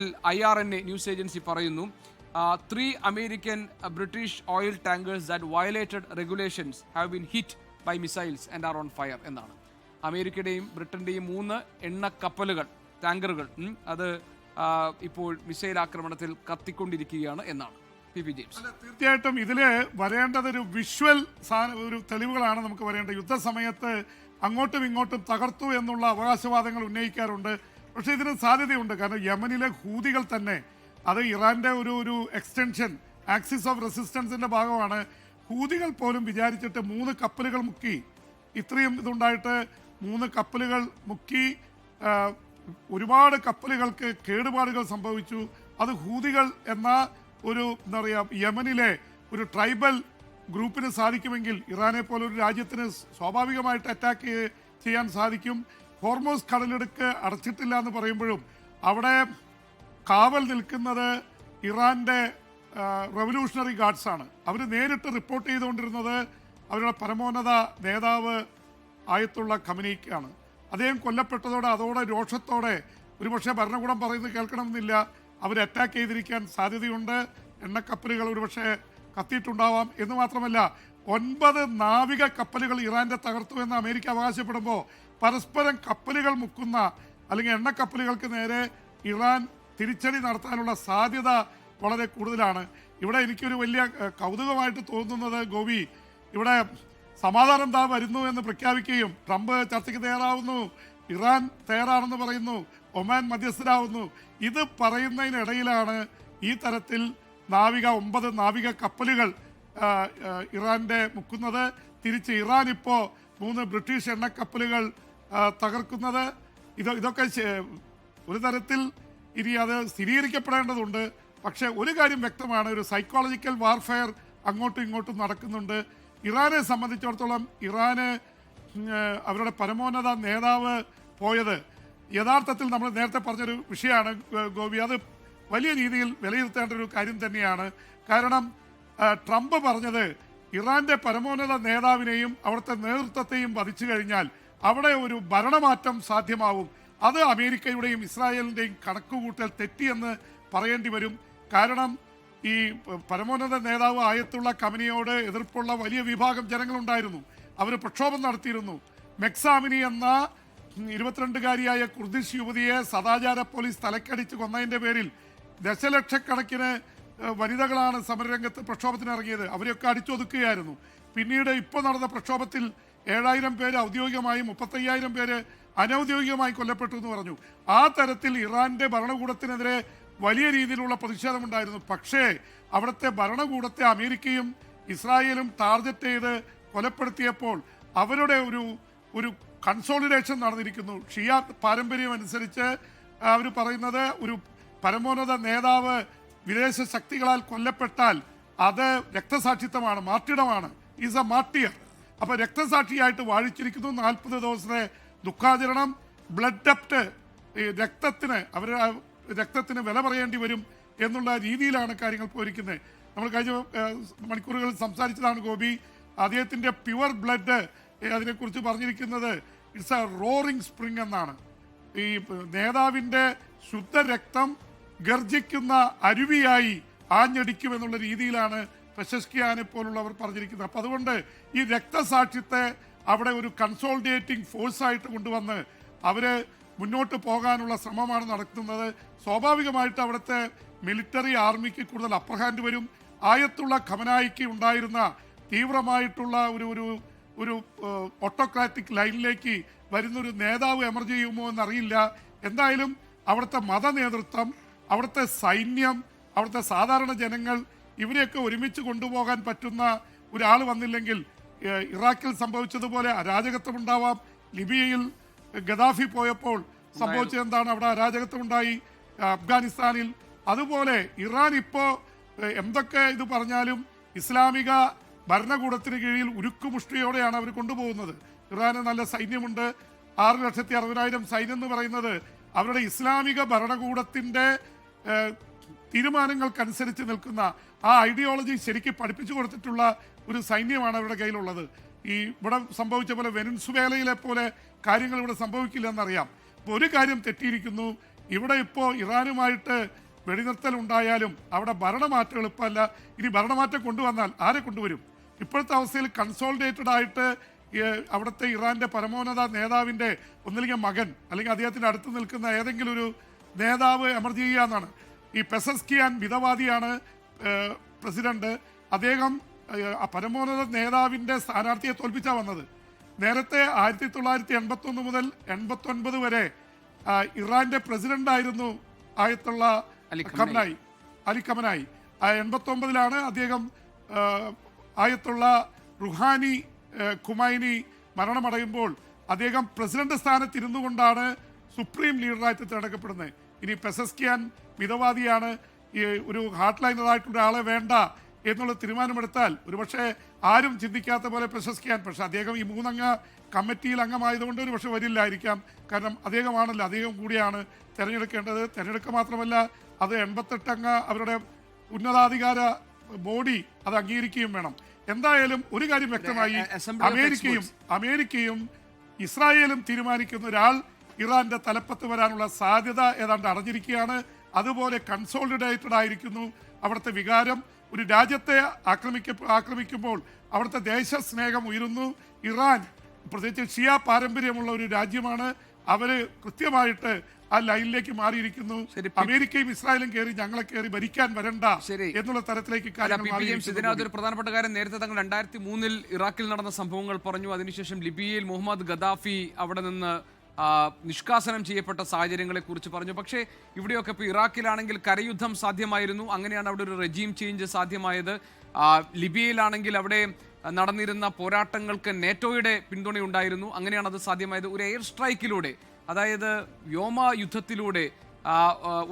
IRNA news agency പറയുന്നു three American British oil tankers that violated regulations have been hit by missiles and are on fire എന്നാണ്. അമേരിക്കയുടെയും ബ്രിട്ടന്റെയും 3 എണ്ണ കപ്പലുകൾ ടാങ്കറുകൾ അത് ഇപ്പോൾ മിസൈൽ ആക്രമണത്തിൽ കത്തിക്കൊണ്ടിരിക്കുകയാണ് എന്നാണ് പി ജെയിംസ്. തീർച്ചയായിട്ടും ഇതില് വരേണ്ടത് ഒരു വിഷ്വൽ ഒരു തെളിവുകളാണ് നമുക്ക് വരേണ്ടത്. യുദ്ധസമയത്ത് അങ്ങോട്ടും ഇങ്ങോട്ടും തകർത്തു എന്നുള്ള അവകാശവാദങ്ങൾ ഉന്നയിക്കാറുണ്ട്. പക്ഷേ ഇതിന് സാധ്യതയുണ്ട്. കാരണം യമനിലെ ഹൂതികൾ തന്നെ അത് ഇറാന്റെ ഒരു എക്സ്റ്റൻഷൻ ആക്സിസ് ഓഫ് റെസിസ്റ്റൻസിന്റെ ഭാഗമാണ്. ഹൂതികൾ പോലും വിചാരിച്ചിട്ട് 3 കപ്പലുകൾ മുക്കി, ഇത്രയും ഇതുണ്ടായിട്ട് 3 കപ്പലുകൾ മുക്കി, ഒരുപാട് കപ്പലുകൾക്ക് കേടുപാടുകൾ സംഭവിച്ചു. അത് ഹൂതികൾ എന്ന ഒരു എന്താ പറയുക യമനിലെ ഒരു ട്രൈബൽ ഗ്രൂപ്പിന് സാധിക്കുമെങ്കിൽ ഇറാനെ പോലെ ഒരു രാജ്യത്തിന് സ്വാഭാവികമായിട്ട് അറ്റാക്ക് ചെയ്യാൻ സാധിക്കും. ഹോർമോസ് കടലിടുക്ക് അടച്ചിട്ടില്ല എന്ന് പറയുമ്പോഴും അവിടെ കാവൽ നിൽക്കുന്നത് ഇറാന്റെ റവല്യൂഷണറി ഗാർഡ്സാണ്. അവർ നേരിട്ട് റിപ്പോർട്ട് ചെയ്തുകൊണ്ടിരുന്നത് അവരുടെ പരമോന്നത നേതാവ് ആയത്തുള്ള ഖമനേയിക്കാണ്. അദ്ദേഹം കൊല്ലപ്പെട്ടതോടെ അതോടെ രോഷത്തോടെ ഒരുപക്ഷെ ഭരണകൂടം പറയുന്നത് കേൾക്കണമെന്നില്ല, അവർ അറ്റാക്ക് ചെയ്തിരിക്കാൻ സാധ്യതയുണ്ട്. എണ്ണക്കപ്പലുകൾ ഒരുപക്ഷെ കത്തിയിട്ടുണ്ടാവാം. എന്ന് മാത്രമല്ല 9 നാവിക കപ്പലുകൾ ഇറാന്റെ തകർത്തു എന്ന് അമേരിക്ക അവകാശപ്പെടുമ്പോൾ പരസ്പരം കപ്പലുകൾ മുക്കുന്ന അല്ലെങ്കിൽ എണ്ണക്കപ്പലുകൾക്ക് നേരെ ഇറാൻ തിരിച്ചടി നടത്താനുള്ള സാധ്യത വളരെ കൂടുതലാണ്. ഇവിടെ എനിക്കൊരു വലിയ കൗതുകമായിട്ട് തോന്നുന്നത് ഗോപി, ഇവിടെ സമാധാനം വരുന്നു എന്ന് പ്രഖ്യാപിക്കുകയും ട്രംപ് ചർച്ചയ്ക്ക് തയ്യാറാവുന്നു, ഇറാൻ തയ്യാറാണെന്ന് പറയുന്നു, ഒമാൻ മധ്യസ്ഥരാകുന്നു. ഇത് പറയുന്നതിനിടയിലാണ് ഈ തരത്തിൽ 9 നാവിക കപ്പലുകൾ ഇറാന്റെ മുക്കുന്നത്. തിരിച്ച് ഇറാൻ ഇപ്പോൾ 3 ബ്രിട്ടീഷ് എണ്ണക്കപ്പലുകൾ തകർക്കുന്നത്. ഇതൊക്കെ ഒരു തരത്തിൽ ഇനി അത് സ്ഥിരീകരിക്കപ്പെടേണ്ടതുണ്ട്. പക്ഷേ ഒരു കാര്യം വ്യക്തമാണ്, ഒരു സൈക്കോളജിക്കൽ വാർഫെയർ അങ്ങോട്ടും ഇങ്ങോട്ടും നടക്കുന്നുണ്ട്. ഇറാനെ സംബന്ധിച്ചിടത്തോളം ഇറാന് അവരുടെ പരമോന്നത നേതാവ് പോയത് യഥാർത്ഥത്തിൽ നമ്മൾ നേരത്തെ പറഞ്ഞൊരു വിഷയമാണ് ഗോപി. അത് വലിയ രീതിയിൽ വിലയിരുത്തേണ്ട ഒരു കാര്യം തന്നെയാണ്. കാരണം ട്രംപ് പറഞ്ഞത് ഇറാന്റെ പരമോന്നത നേതാവിനെയും അവിടുത്തെ നേതൃത്വത്തെയും വധിച്ചു കഴിഞ്ഞാൽ അവിടെ ഒരു ഭരണമാറ്റം സാധ്യമാവും. അത് അമേരിക്കയുടെയും ഇസ്രായേലിൻ്റെയും കണക്കുകൂട്ടൽ തെറ്റിയെന്ന് പറയേണ്ടി വരും. കാരണം ഈ പരമോന്നത നേതാവ് ആയത്തുള്ള ഖമനേയിയോട് എതിർപ്പുള്ള വലിയ വിഭാഗം ജനങ്ങളുണ്ടായിരുന്നു. അവർ പ്രക്ഷോഭം നടത്തിയിരുന്നു. മെക്സാമിനി എന്ന 22കാരിയായ കുർദിഷ് യുവതിയെ സദാചാര പോലീസ് തലക്കടിച്ച് കൊന്നതിൻ്റെ പേരിൽ ദശലക്ഷക്കണക്കിന് വനിതകളാണ് സമരരംഗത്ത് പ്രക്ഷോഭത്തിനിറങ്ങിയത്. അവരെയൊക്കെ അടിച്ചൊതുക്കുകയായിരുന്നു. പിന്നീട് ഇപ്പോൾ നടന്ന പ്രക്ഷോഭത്തിൽ 7000 പേര് ഔദ്യോഗികമായും 35,000 പേര് അനൗദ്യോഗികമായി കൊല്ലപ്പെട്ടു എന്ന് പറഞ്ഞു. ആ തരത്തിൽ ഇറാന്റെ ഭരണകൂടത്തിനെതിരെ വലിയ രീതിയിലുള്ള പ്രതിഷേധമുണ്ടായിരുന്നു. പക്ഷേ അവിടുത്തെ ഭരണകൂടത്തെ അമേരിക്കയും ഇസ്രായേലും ടാർഗറ്റ് ചെയ്ത് കൊലപ്പെടുത്തിയപ്പോൾ അവരുടെ ഒരു കൺസോളിഡേഷൻ നടന്നിരിക്കുന്നു. ഷിയ പാരമ്പര്യം അനുസരിച്ച് അവർ പറയുന്നത് ഒരു പരമോന്നത നേതാവ് വിദേശ ശക്തികളാൽ കൊല്ലപ്പെട്ടാൽ അത് രക്തസാക്ഷിത്വമാണ്, മാർട്ടിടമാണ്, ഈസ് എ മാർട്ടിയർ. അപ്പോൾ രക്തസാക്ഷിയായിട്ട് വാഴിച്ചിരിക്കുന്നു. 40 ദിവസത്തെ ദുഃഖാചരണം, ബ്ലഡ് ഡെപ്റ്റ്, രക്തത്തിന് വില പറയേണ്ടി വരും എന്നുള്ള രീതിയിലാണ് കാര്യങ്ങൾ പോയിരിക്കുന്നത്. നമ്മൾ കഴിഞ്ഞ മണിക്കൂറുകളിൽ സംസാരിച്ചതാണ് ഗോപി. അദ്ദേഹത്തിൻ്റെ പ്യുവർ ബ്ലഡ് അതിനെക്കുറിച്ച് പറഞ്ഞിരിക്കുന്നത് ഇറ്റ്സ് എ റോറിംഗ് സ്പ്രിംഗ് എന്നാണ്. ഈ നേതാവിൻ്റെ ശുദ്ധരക്തം ഗർജിക്കുന്ന അരുവിയായി ആഞ്ഞടിക്കുമെന്നുള്ള രീതിയിലാണ് പെഷഷ്കിയാനെ പോലുള്ളവർ പറഞ്ഞിരിക്കുന്നത്. അപ്പം അതുകൊണ്ട് ഈ രക്തസാക്ഷിത്തെ അവിടെ ഒരു കൺസോളിഡേറ്റിംഗ് ഫോഴ്സായിട്ട് കൊണ്ടുവന്ന് അവർ മുന്നോട്ട് പോകാനുള്ള ശ്രമമാണ് നടത്തുന്നത്. സ്വാഭാവികമായിട്ട് അവിടുത്തെ മിലിറ്ററി ആർമിക്ക് കൂടുതൽ അപ്പർ ഹാൻഡ് വരും. ആയത്തുള്ള ഖമനായിക്ക് ഉണ്ടായിരുന്ന തീവ്രമായിട്ടുള്ള ഒരു ഓട്ടോക്രാറ്റിക് ലൈനിലേക്ക് വരുന്നൊരു നേതാവ് എമർജ് ചെയ്യുമോ എന്നറിയില്ല. എന്തായാലും അവിടുത്തെ മത നേതൃത്വം, അവിടുത്തെ സൈന്യം, അവിടുത്തെ സാധാരണ ജനങ്ങൾ ഇവരെയൊക്കെ ഒരുമിച്ച് കൊണ്ടുപോകാൻ പറ്റുന്ന ഒരാൾ വന്നില്ലെങ്കിൽ ഇറാഖിൽ സംഭവിച്ചതുപോലെ അരാജകത്വം ഉണ്ടാവാം. ലിബിയയിൽ ഗദാഫി പോയപ്പോൾ സംഭവിച്ചത് എന്താണ്? അവിടെ അരാജകത്വം ഉണ്ടായി. അഫ്ഗാനിസ്ഥാനിൽ അതുപോലെ ഇറാൻ ഇപ്പോൾ എന്തൊക്കെ ഇത് പറഞ്ഞാലും ഇസ്ലാമിക ഭരണകൂടത്തിന് കീഴിൽ ഉരുക്കുമുഷ്ടിയോടെയാണ് അവർ കൊണ്ടുപോകുന്നത്. ഇറാന് നല്ല സൈന്യമുണ്ട്. 6,60,000 സൈന്യം എന്ന് പറയുന്നത് അവരുടെ ഇസ്ലാമിക ഭരണകൂടത്തിൻ്റെ തീരുമാനങ്ങൾക്കനുസരിച്ച് നിൽക്കുന്ന ആ ഐഡിയോളജി ശരിക്കും പഠിപ്പിച്ചു കൊടുത്തിട്ടുള്ള ഒരു സൈന്യമാണ് അവരുടെ കയ്യിലുള്ളത്. ഈ ഇവിടെ സംഭവിച്ച പോലെ വെനസ്വേലയിലെ പോലെ കാര്യങ്ങൾ ഇവിടെ സംഭവിക്കില്ലെന്നറിയാം. അപ്പോൾ ഒരു കാര്യം തെറ്റിയിരിക്കുന്നു, ഇവിടെ ഇപ്പോൾ ഇറാനുമായിട്ട് വെടിനിർത്തൽ ഉണ്ടായാലും അവിടെ ഭരണമാറ്റം എളുപ്പമല്ല. ഇനി ഭരണമാറ്റം കൊണ്ടുവന്നാൽ ആരെ കൊണ്ടുവരും? ഇപ്പോഴത്തെ അവസ്ഥയിൽ കൺസോളിഡേറ്റഡ് ആയിട്ട് അവിടുത്തെ ഇറാന്റെ പരമോന്നത നേതാവിൻ്റെ ഒന്നില്ലെങ്കിൽ മകൻ അല്ലെങ്കിൽ അദ്ദേഹത്തിൻ്റെ അടുത്ത് നിൽക്കുന്ന ഏതെങ്കിലും ഒരു നേതാവ് എമർജ് ചെയ്യുക എന്നാണ്. ഈ പെസസ്കിയാൻ മിതവാദിയാണ് പ്രസിഡന്റ്. അദ്ദേഹം പരമോന്നത നേതാവിൻ്റെ സ്ഥാനാർത്ഥിയെ തോൽപ്പിച്ചാണ് വന്നത്. നേരത്തെ 1981 മുതൽ 89 വരെ ഇറാന്റെ പ്രസിഡന്റായിരുന്നു ആയത്തുള്ള അലി ഖമനായി. 89 അദ്ദേഹം ആയത്തുള്ള റുഹാനി ഖുമൈനി മരണമടയുമ്പോൾ അദ്ദേഹം പ്രസിഡന്റ് സ്ഥാനത്തിരുന്നു കൊണ്ടാണ് സുപ്രീം ലീഡറായിട്ട് തിരഞ്ഞെടുക്കപ്പെടുന്നത്. ഇനി പെസസ്കിയാൻ മിതവാദിയാണ്, ഈ ഒരു ഹാർട്ട് ലൈനറായിട്ടുള്ള ഒരാളെ വേണ്ട എന്നുള്ള തീരുമാനമെടുത്താൽ ഒരുപക്ഷെ ആരും ചിന്തിക്കാത്ത പോലെ പെസസ്കിയാൻ, പക്ഷെ അദ്ദേഹം ഈ 3 അംഗ കമ്മിറ്റിയിൽ അംഗമായതുകൊണ്ട് ഒരു പക്ഷെ വരില്ലായിരിക്കാം. കാരണം അദ്ദേഹം കൂടിയാണ് തിരഞ്ഞെടുക്കേണ്ടത്. തിരഞ്ഞെടുക്കുക മാത്രമല്ല, അത് 88 അംഗ അവരുടെ ഉന്നതാധികാര ബോഡി അത് അംഗീകരിക്കുകയും വേണം. എന്തായാലും ഒരു കാര്യം വ്യക്തമായി, അമേരിക്കയും ഇസ്രായേലും തീരുമാനിക്കുന്ന ഒരാൾ ഇറാന്റെ തലപ്പത്ത് വരാനുള്ള സാധ്യത ഏതാണ്ട് അടഞ്ഞിരിക്കുകയാണ്. അതുപോലെ കൺസോളിഡേറ്റഡ് ആയിരിക്കുന്നു അവിടുത്തെ വികാരം. ഒരു രാജ്യത്തെ ആക്രമിക്കുമ്പോൾ അവിടുത്തെ ദേശസ്നേഹം ഉയരുന്നു. ഇറാൻ പ്രത്യേകിച്ച് ഷിയ പാരമ്പര്യമുള്ള ഒരു രാജ്യമാണ്. അവര് കൃത്യമായിട്ട് ആ ലൈനിലേക്ക് മാറിയിരിക്കുന്നു. അമേരിക്കയും ഇസ്രായേലും ഞങ്ങളെ കയറി ഭരിക്കാൻ വരണ്ട എന്നുള്ള തരത്തിലേക്ക് ഇതിനകത്തൊരു പ്രധാനപ്പെട്ട കാര്യം, നേരത്തെ തങ്ങൾ 2003 ഇറാഖിൽ നടന്ന സംഭവങ്ങൾ പറഞ്ഞു. അതിനുശേഷം ലിബിയയിൽ മുഹമ്മദ് ഗദാഫി അവിടെ നിന്ന് നിഷ്കാസനം ചെയ്യപ്പെട്ട സാഹചര്യങ്ങളെ കുറിച്ച് പറഞ്ഞു. പക്ഷേ ഇവിടെയൊക്കെ ഇപ്പോൾ ഇറാഖിലാണെങ്കിൽ കരയുദ്ധം സാധ്യമായിരുന്നു, അങ്ങനെയാണ് അവിടെ ഒരു റെജീം ചേഞ്ച് സാധ്യമായത്. ലിബിയയിലാണെങ്കിൽ അവിടെ നടന്നിരുന്ന പോരാട്ടങ്ങൾക്ക് നേറ്റോയുടെ പിന്തുണയുണ്ടായിരുന്നു, അങ്ങനെയാണ് അത് സാധ്യമായത്. ഒരു എയർ സ്ട്രൈക്കിലൂടെ, അതായത് വ്യോമ യുദ്ധത്തിലൂടെ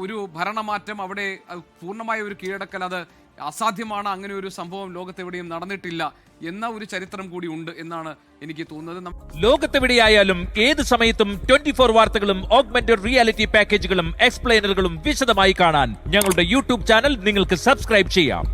ഒരു ഭരണമാറ്റം, അവിടെ പൂർണ്ണമായ ഒരു കീഴടക്കൽ, അത് അസാധ്യമാണ്. അങ്ങനെ ഒരു സംഭവം ലോകത്തെവിടെയും നടന്നിട്ടില്ല എന്ന ഒരു ചരിത്രം കൂടി ഉണ്ട് എന്നാണ് എനിക്ക് തോന്നുന്നത്. ലോകത്തെവിടെയായാലും ഏത് സമയത്തും 24 വാർത്തകളും ഓഗ്മെന്റഡ് റിയാലിറ്റി പാക്കേജുകളും എക്സ്പ്ലെയിനറുകളും വിശദമായി കാണാൻ ഞങ്ങളുടെ യൂട്യൂബ് ചാനൽ നിങ്ങൾക്ക് സബ്സ്ക്രൈബ് ചെയ്യാം.